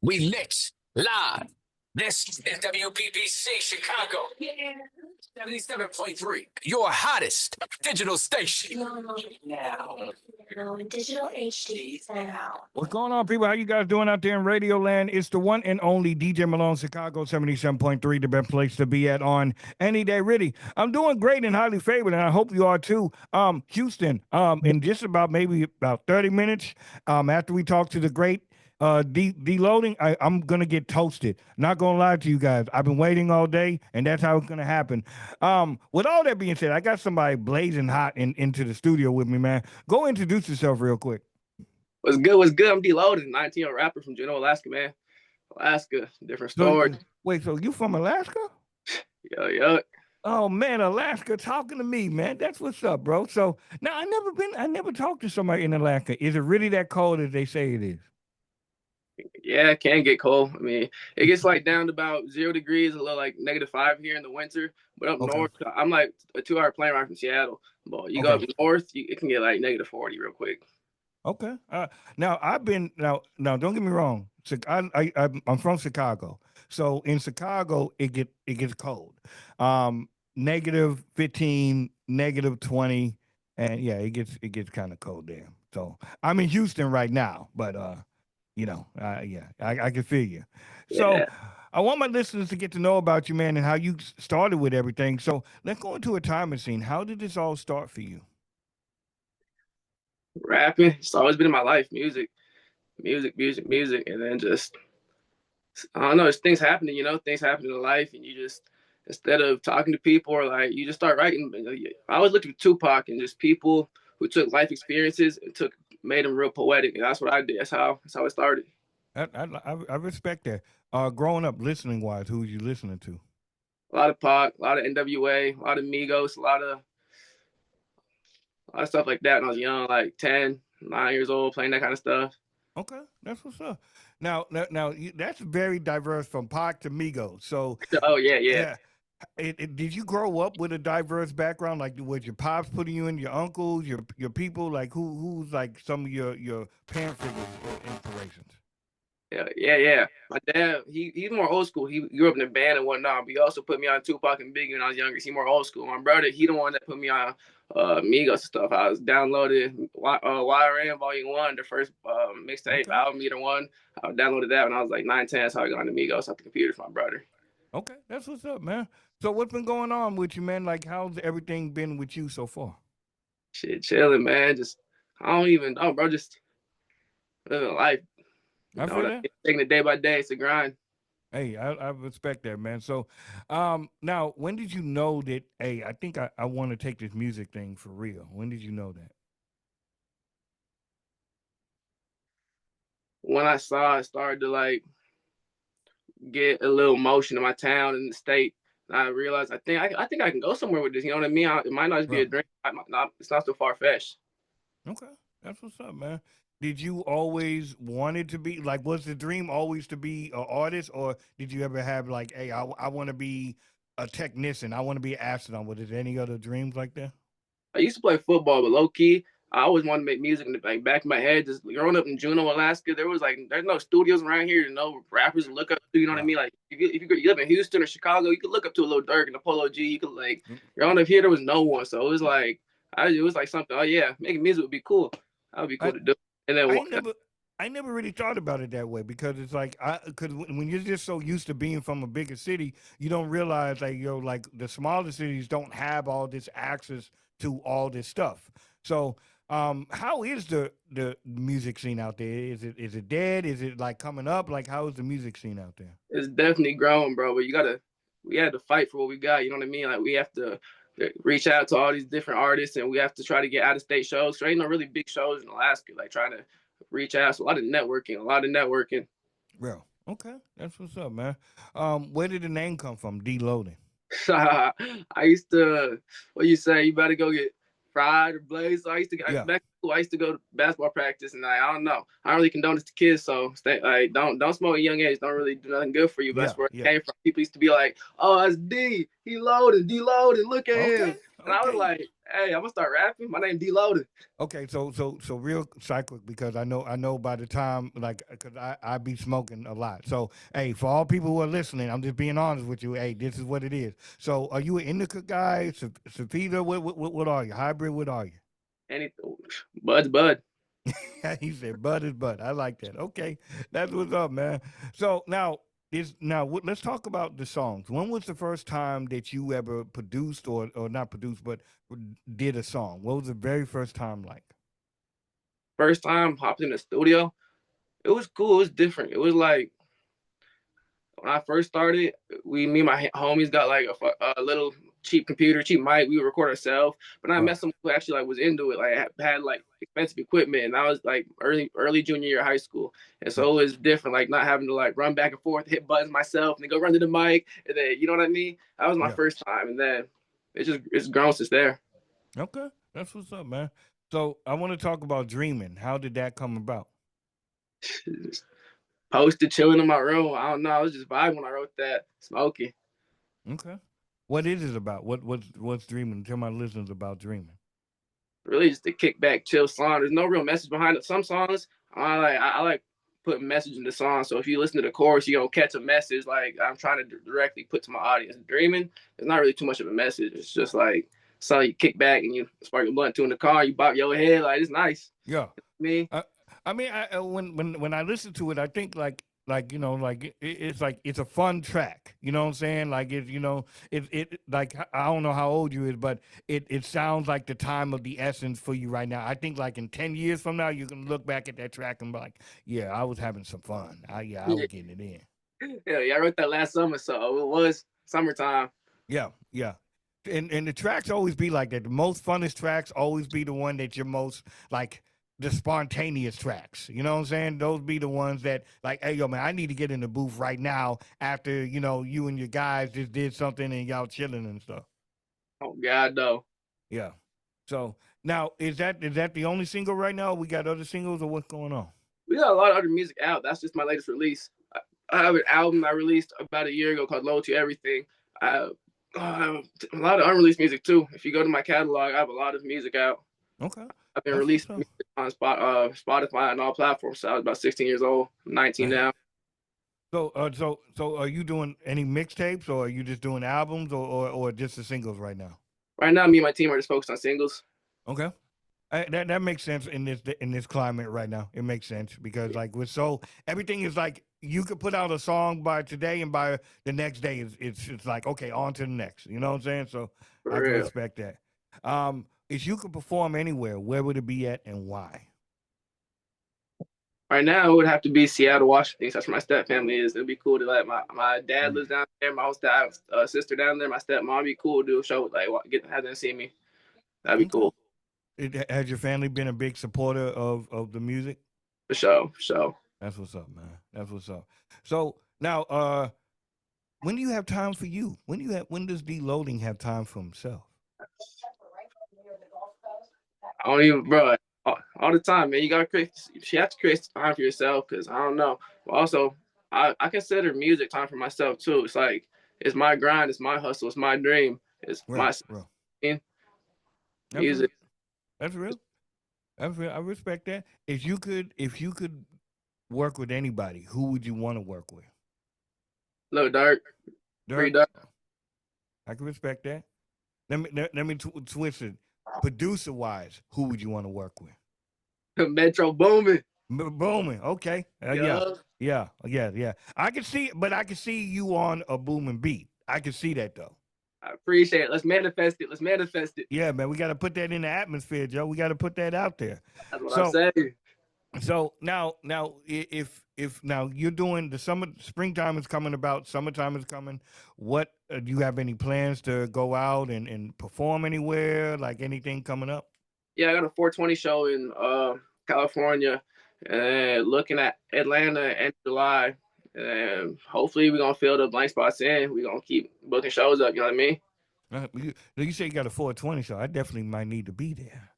We lit live. This is WPPC Chicago. 77.3. Your hottest digital station. Now. Digital HD now. What's going on, people? How you guys doing out there in Radio Land? It's the one and only DJ Malone, Chicago 77.3, the best place to be at on any day, really. I'm doing great and highly favored, and I hope you are too. Houston, in just about 30 minutes, after we talk to the great DLoading, I'm gonna get toasted. Not gonna lie to you guys. I've been waiting all day, and that's how it's gonna happen. With all that being said, I got somebody blazing hot into the studio with me, man. Go introduce yourself real quick. What's good? What's good? I'm DLoading, 19-year-old rapper from Juneau, Alaska, man. Alaska, different story. So you from Alaska? Yo. Oh man, Alaska talking to me, man. That's what's up, bro. So now I never talked to somebody in Alaska. Is it really that cold as they say it is? Yeah, it can get cold. I mean, it gets like down to about 0 degrees, a little like -5 here in the winter. But up north, I'm like a 2-hour plane ride from Seattle. But you go up north, it can get like -40 real quick. Okay. Now I've been now. Don't get me wrong. I'm from Chicago, so in Chicago it gets cold. -15, -20, and yeah, it gets kind of cold there. So I'm in Houston right now, but I can feel you. So Yeah. I want my listeners to get to know about you, man, and how you started with everything. So let's go into a time machine. How did this all start for you? Rapping, it's always been in my life. Music, and then just I don't know. It's things happening, things happen in life, and you just instead of talking to people or like you just start writing. I always looked at Tupac and just people who took life experiences and made them real poetic, and that's what I did. That's how it started. I respect that. Growing up, listening wise, who you listening to? A lot of Pac, a lot of NWA, a lot of Migos, a lot of stuff like that when I was young, like 10, 9 years old, playing that kind of stuff. Okay, that's what's up. Now, that's very diverse from Pac to Migos. So, oh yeah. Did you grow up with a diverse background? Like, was your pops putting you in, your uncles, your people? Like, who's like some of your parent figures or inspirations? Yeah. My dad, he's more old school. He grew up in a band and whatnot, but he also put me on Tupac and Biggie when I was younger. He's more old school. My brother, he the one that put me on Migos stuff. I was downloaded YRN Volume 1, the first mixtape album, either one. I downloaded that when I was like 9, 10. So I got into Migos off the computer for my brother. Okay, that's what's up, man. So what's been going on with you, man? Like, how's everything been with you so far? Shit, chilling, man. I don't even know, bro. Just living life. I feel that. Taking it day by day. It's a grind. Hey, I respect that, man. So, now, when did you know that, hey, I think I want to take this music thing for real? When did you know that? When I saw it started to, like, get a little motion in my town and the state, and I realized I think I can go somewhere with this. You know what I mean? It might not just be a dream. It's not so far-fetched. Okay, that's what's up, man. Did you always wanted to be like? Was the dream always to be an artist, or did you ever have like, hey, I want to be a technician, I want to be an astronaut? Was there any other dreams like that? I used to play football, but low key, I always wanted to make music in the back of my head. Just growing up in Juneau, Alaska, there's no studios around here. No rappers to look up to. You know what I mean? Like if you live in Houston or Chicago, you could look up to a Lil Durk and a Polo G. You could like growing up here, there was no one, so it was like something. Oh yeah, making music would be cool. That would be cool to do. And then I never really thought about it that way because it's like because when you're just so used to being from a bigger city, you don't realize like the smaller cities don't have all this access to all this stuff. So how is the music scene out there? Is it dead? Is it like coming up? Like how is the music scene out there? It's definitely growing, bro. But we had to fight for what we got. You know what I mean? Like we have to reach out to all these different artists, and we have to try to get out of state shows. There ain't no really big shows in Alaska. Like trying to reach out. So a lot of networking. Real. Okay, that's what's up, man. Where did the name come from? DLoading. I used to. What you say? You better go get fried or blazed. So I used to back in school, I used to go to basketball practice, and I don't know. I don't really condone this to kids, so don't smoke at a young age. Don't really do nothing good for you. But that's where it came from. People used to be like, "Oh, that's D. He loaded, D-loaded. Look at him." And I was like, hey, I'm gonna start rapping. My name DLoading. Okay, so real cyclic because I know by the time like because I be smoking a lot. So hey, for all people who are listening, I'm just being honest with you. Hey, this is what it is. So are you an indica guy, sativa? What are you? Hybrid? What are you? Anything, Bud's Bud. He said, "Bud is bud." I like that. Okay, that's what's up, man. So let's talk about the songs. When was the first time that you ever produced or not produced, but did a song? What was the very first time like? First time hopped in the studio. It was cool. It was different. It was like when I first started, me and my homies got like a little cheap computer, cheap mic. We would record ourselves. But I met someone who actually like was into it. Like had like expensive equipment, and I was like early junior year of high school, and so it was different. Like not having to like run back and forth, hit buttons myself, and then go run to the mic, and then you know what I mean. That was my first time, and then it's grown since there. Okay, that's what's up, man. So I want to talk about Dreamin. How did that come about? Posted, chilling in my room. I don't know. I was just vibing when I wrote that, smoking. Okay. What is it about? What's Dreamin? Tell my listeners about Dreamin. Really just a kick back, chill song. There's no real message behind it. Some songs I like putting message in the song. So if you listen to the chorus, you're gonna catch a message like I'm trying to directly put to my audience. Dreaming, there's not really too much of a message. It's just like so you kick back and you spark a blunt to in the car, you bop your head, like it's nice. Yeah. Me. I mean, when I listen to it, I think like it's like it's a fun track. You know what I'm saying? Like it like I don't know how old you is, but it sounds like the time of the essence for you right now. I think like in 10 years from now, you can look back at that track and be like, yeah, I was having some fun. I was getting it in. Yeah, I wrote that last summer, so it was summertime. Yeah. And the tracks always be like that. The most funnest tracks always be the one that you're most like the spontaneous tracks. You know what I'm saying? Those be the ones that like, hey yo man, I need to get in the booth right now after, you and your guys just did something and y'all chilling and stuff. Oh God, no. Yeah. So now is that the only single right now? We got other singles or what's going on? We got a lot of other music out. That's just my latest release. I have an album I released about a year ago called Low to Everything. I have a lot of unreleased music too. If you go to my catalog, I have a lot of music out. Okay. I've been releasing music on Spotify and all platforms. So I was about 16 years old, 19 now. So are you doing any mixtapes or are you just doing albums or just the singles right now? Right now, me and my team are just focused on singles. Okay. That makes sense in this climate right now. It makes sense because like everything is like you could put out a song by today and by the next day it's like okay, on to the next. You know what I'm saying? So I can respect that. If you could perform anywhere, where would it be at and why? Right now, it would have to be Seattle, Washington. That's where my step family is. It'd be cool to like my dad lives down there. My whole sister down there. My stepmom. It'd be cool to do a show like have them see me. That'd be cool. Has your family been a big supporter of the music? For sure. That's what's up, man. That's what's up. So now, when do you have time for you? When does DLoading have time for himself? I don't even, bro. All the time, man. You have to create time for yourself because I don't know. But also, I consider music time for myself too. It's like it's my grind, it's my hustle, it's my dream, it's my music. That's real. That's real. I respect that. If you could work with anybody, who would you want to work with? Lil Durk. Free Durk. I can respect that. Let me twist it. Producer wise, who would you want to work with? Metro Boomin. Boomin. Okay. Yeah. I can see you on a booming beat. I can see that though. I appreciate it. Let's manifest it. Yeah, man. We got to put that in the atmosphere, Joe. We got to put that out there. That's what I'm saying. So now, if now you're doing the springtime is coming about, summertime is coming. What do you have any plans to go out and perform anywhere? Like anything coming up? Yeah, I got a 420 show in California, and looking at Atlanta in July. And hopefully we're gonna fill the blank spots in. We're gonna keep booking shows up, you know what I mean? You say you got a 420 show. I definitely might need to be there.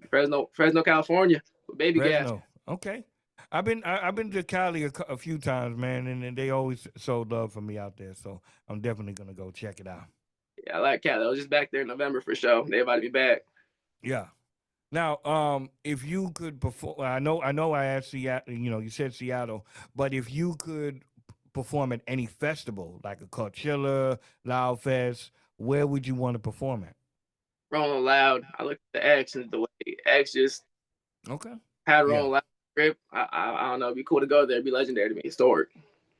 Fresno, California. Baby Fresno. Gas. Okay. I've been to Cali a few times, man, and they always showed love for me out there. So I'm definitely gonna go check it out. Yeah, I like Cali. I was just back there in November for sure. They invited me back. Yeah. Now, if you could perform, I know, I asked Seattle. You know, you said Seattle, but if you could perform at any festival, like a Coachella, Loud Fest, where would you want to perform at? Rolling Loud. I looked at the X and the way X just Okay. had Yeah. Rolling Loud script. I don't know. It'd be cool to go there. It'd be legendary to me. Historic.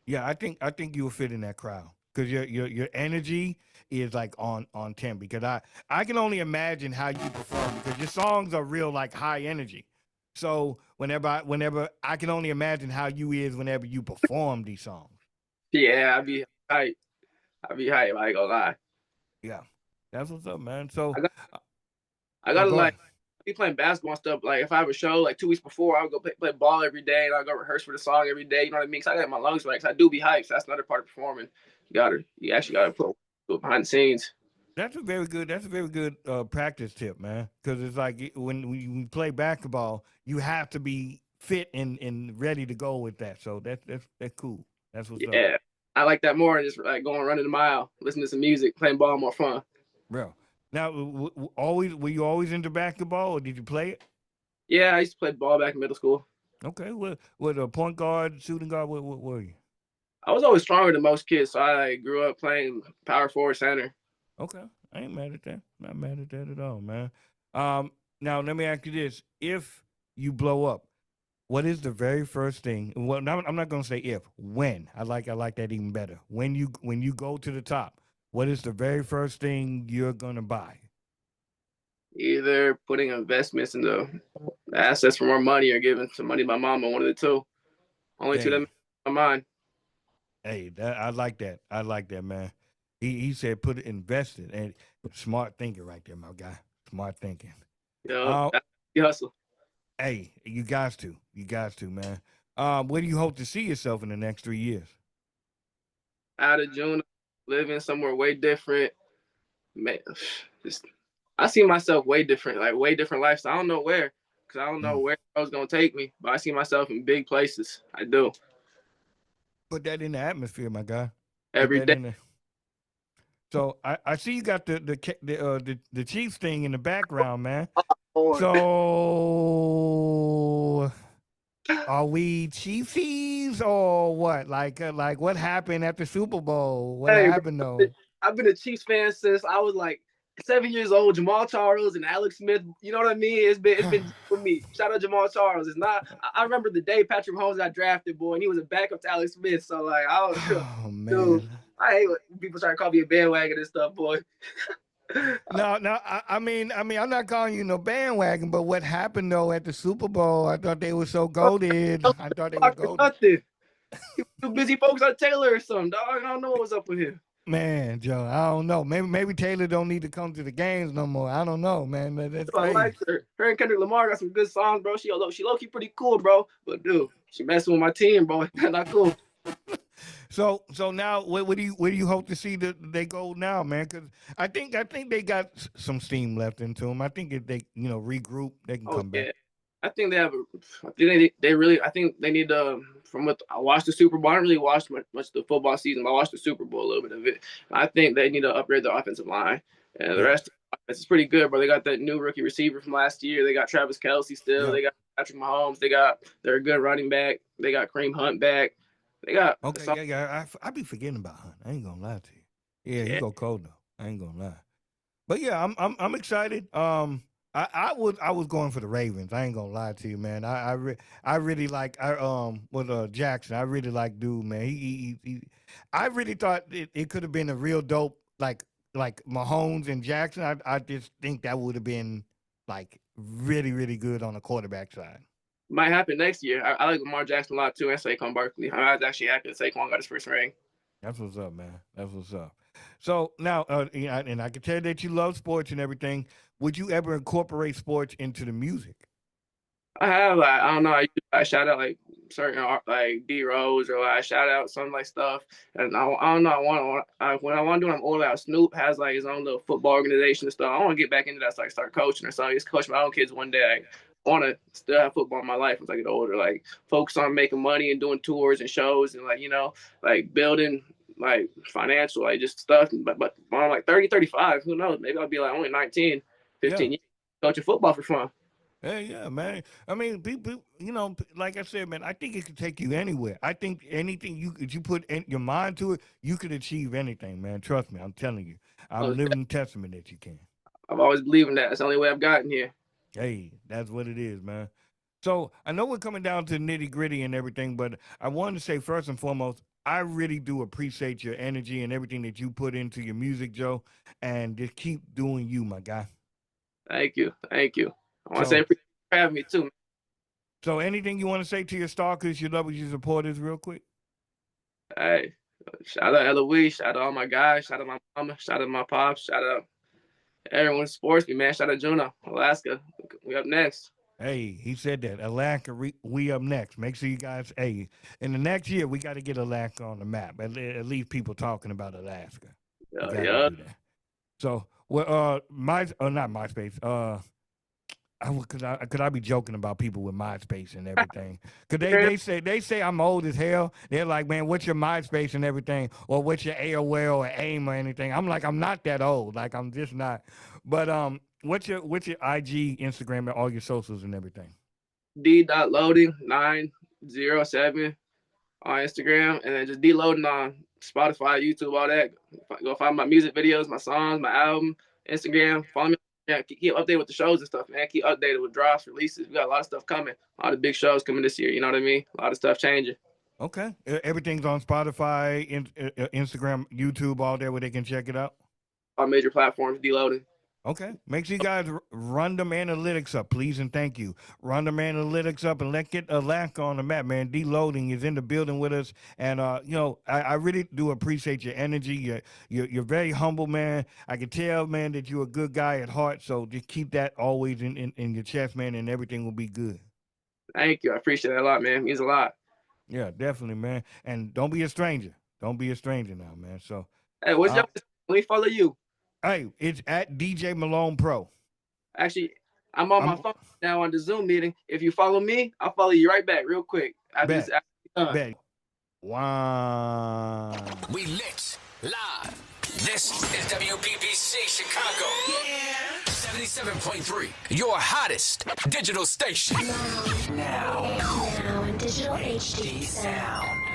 Yeah, I think you'll fit in that crowd because your energy is like on 10 because I can only imagine how you perform because your songs are real like high energy. So whenever I can only imagine how you is whenever you perform these songs. Yeah, I'd be hype. I'd be hype. I ain't gonna lie. Yeah, that's what's up, man. So I got, I oh, gotta go like ahead. be playing basketball and stuff. Like if I have a show like 2 weeks before, I would go play ball every day and I go rehearse for the song every day. You know what I mean? Cause I got my lungs right. Cause I do be hyped. So that's another part of performing. You actually gotta put behind the scenes. That's a very good. That's a very good practice tip, man. Because it's like when we play basketball, you have to be fit and ready to go with that. So that's cool. That's what's up, Yeah, I like that more than just like going running a mile, listening to some music, playing ball, more fun. bro. Now, always were you always into basketball, or did you play it? Yeah, I used to play ball back in middle school. Okay, what a point guard, shooting guard? What were you? I was always stronger than most kids, so I like, grew up playing power forward center. Okay, I ain't mad at that. Not mad at that at all, man. Now let me ask you this: if you blow up, what is the very first thing? Well, I'm not gonna say if. When I like that even better. When you go to the top, what is the very first thing you're gonna buy? Either putting investments into assets for more money or giving some money to my mom, or one of the two. Only two that Hey, make my mind. hey, I like that. I like that, man. He said put it invested and smart thinking right there, my guy. Smart thinking. Yo, Uh, that's the hustle. hey, you guys to, man. Where do you hope to see yourself in the next 3 years? Out of Juneau, living somewhere way different. Man, just I see myself way different, like way different lifestyle. I don't know where, because I don't know Mm. where I was gonna take me, but I see myself in big places. I do Put that in the atmosphere, my guy. Put every that day. in there. So I see you got the Chiefs thing in the background, man. Lord. So are we Chiefs or what? Like what happened at the Super Bowl? What Hey, happened bro, though? I've been a Chiefs fan since I was like 7 years old. Jamal Charles and Alex Smith. You know what I mean? It's been for me. Shout out Jamal Charles. It's not. I remember the day Patrick Mahomes got drafted, boy, and he was a backup to Alex Smith. So like, I was, Oh dude, man. I hate when people try to call me a bandwagon and stuff, boy. No. I'm not calling you no bandwagon, but what happened though at the Super Bowl? I thought they were so goaded. I thought they were For goaded. nothing. He was too busy focused on Taylor or something, dog. I don't know what was up with him. Man, Joe, I don't know. Maybe Taylor don't need to come to the games no more. I don't know, man. That's I crazy. like her. Her and Kendrick Lamar got some good songs, bro. She low key pretty cool, bro. But dude, she messing with my team, bro. Not cool. So now, where do you hope to see they go now, man? Because I think they got some steam left into them. I think if they regroup, they can Oh come back. yeah, I think they have. I think they really. I think they need to. From what I watched the Super Bowl, I didn't really watch much of the football season, but I watched the Super Bowl a little bit of it. I think they need to upgrade the offensive line, and the Yeah, rest of the offense is pretty good, bro. They got that new rookie receiver from last year. They got Travis Kelce still. yeah. They got Patrick Mahomes. They're a good running back. They got Kareem Hunt back. They got Okay, so yeah. I be forgetting about Hunt. I ain't gonna lie to you. Yeah, he yeah. go cold though. I ain't gonna lie. But yeah, I'm excited. I was going for the Ravens. I ain't gonna lie to you, man. I really like I with Jackson. I really like dude, man. I really thought it could have been a real dope like Mahomes and Jackson. I just think that would have been like really good on the quarterback side. Might happen next year. I like Lamar Jackson a lot too, and Saquon Barkley. I was actually happy that Saquon got his first ring. That's what's up, man. That's what's up. So now, and I can tell that you love sports and everything. Would you ever incorporate sports into the music? I have like I don't know. I shout out like certain like D Rose or I shout out some like stuff. And I don't know. When I want to do it, I'm older. Snoop has like his own little football organization and stuff. I want to get back into that, so I can start coaching or something. Just coach my own kids one day. I want to still have football in my life as I get older. Like focus on making money and doing tours and shows and like like building like financial, like just stuff. But when I'm like 30, 35, who knows? Maybe I'll be like only 19, 15 years coaching football for fun. Hey, yeah, man. I mean, people, you know, like I said, man, I think it could take you anywhere. I think anything you put your mind to it, you could achieve anything, man. Trust me, I'm telling you. I'm living testament that you can. I've always believed in that. That's the only way I've gotten here. Hey, that's what it is, man. So I know we're coming down to nitty gritty and everything, but I wanted to say first and foremost, I really do appreciate your energy and everything that you put into your music, Joe, and just keep doing you, my guy. Thank you. I want to say appreciate you for having me too. So anything you want to say to your stalkers, your lovers, your supporters, real quick? Hey, shout out Eloise, shout out all my guys, shout out my mama, shout out my pops, shout out everyone who supports me, man. Shout out Juneau, Alaska. We up next. Hey, he said that. Alaska, we up next. Make sure you guys, hey, in the next year, we got to get Alaska on the map. At least people talking about Alaska. Yeah. So, well, not MySpace. Could I be joking about people with MySpace and everything? Cause they say I'm old as hell. They're like, man, what's your MySpace and everything, or what's your AOL or AIM or anything? I'm like, I'm not that old. Like, I'm just not. But what's your IG, Instagram, and all your socials and everything? D.Loading 907 on Instagram, and then just DLoading on Spotify, YouTube, all that. Go find my music videos, my songs, my album, Instagram. Follow me. Yeah, keep updated with the shows and stuff, man. Keep updated with drops, releases. We got a lot of stuff coming. A lot of big shows coming this year. You know what I mean? A lot of stuff changing. Okay. Everything's on Spotify, Instagram, YouTube, all there where they can check it out? All major platforms, DLoading. Okay. Make sure you guys run them analytics up, please, and thank you. Run them analytics up and let's get Alaska on the map, man. DLoading is in the building with us. And, you know, I really do appreciate your energy. You're very humble, man. I can tell, man, that you're a good guy at heart. So just keep that always in your chest, man, and everything will be good. Thank you. I appreciate that a lot, man. It means a lot. Yeah, definitely, man. And don't be a stranger. Don't be a stranger now, man. So, hey, what's your? Let me follow you. Hey, it's at DJ Malone Pro. Actually, I'm on my phone now on the Zoom meeting. If you follow me, I'll follow you right back real quick. Bet. Wow. We lit live. This is WPPC Chicago. Yeah. 77.3, your hottest digital station. Now in digital HD sound.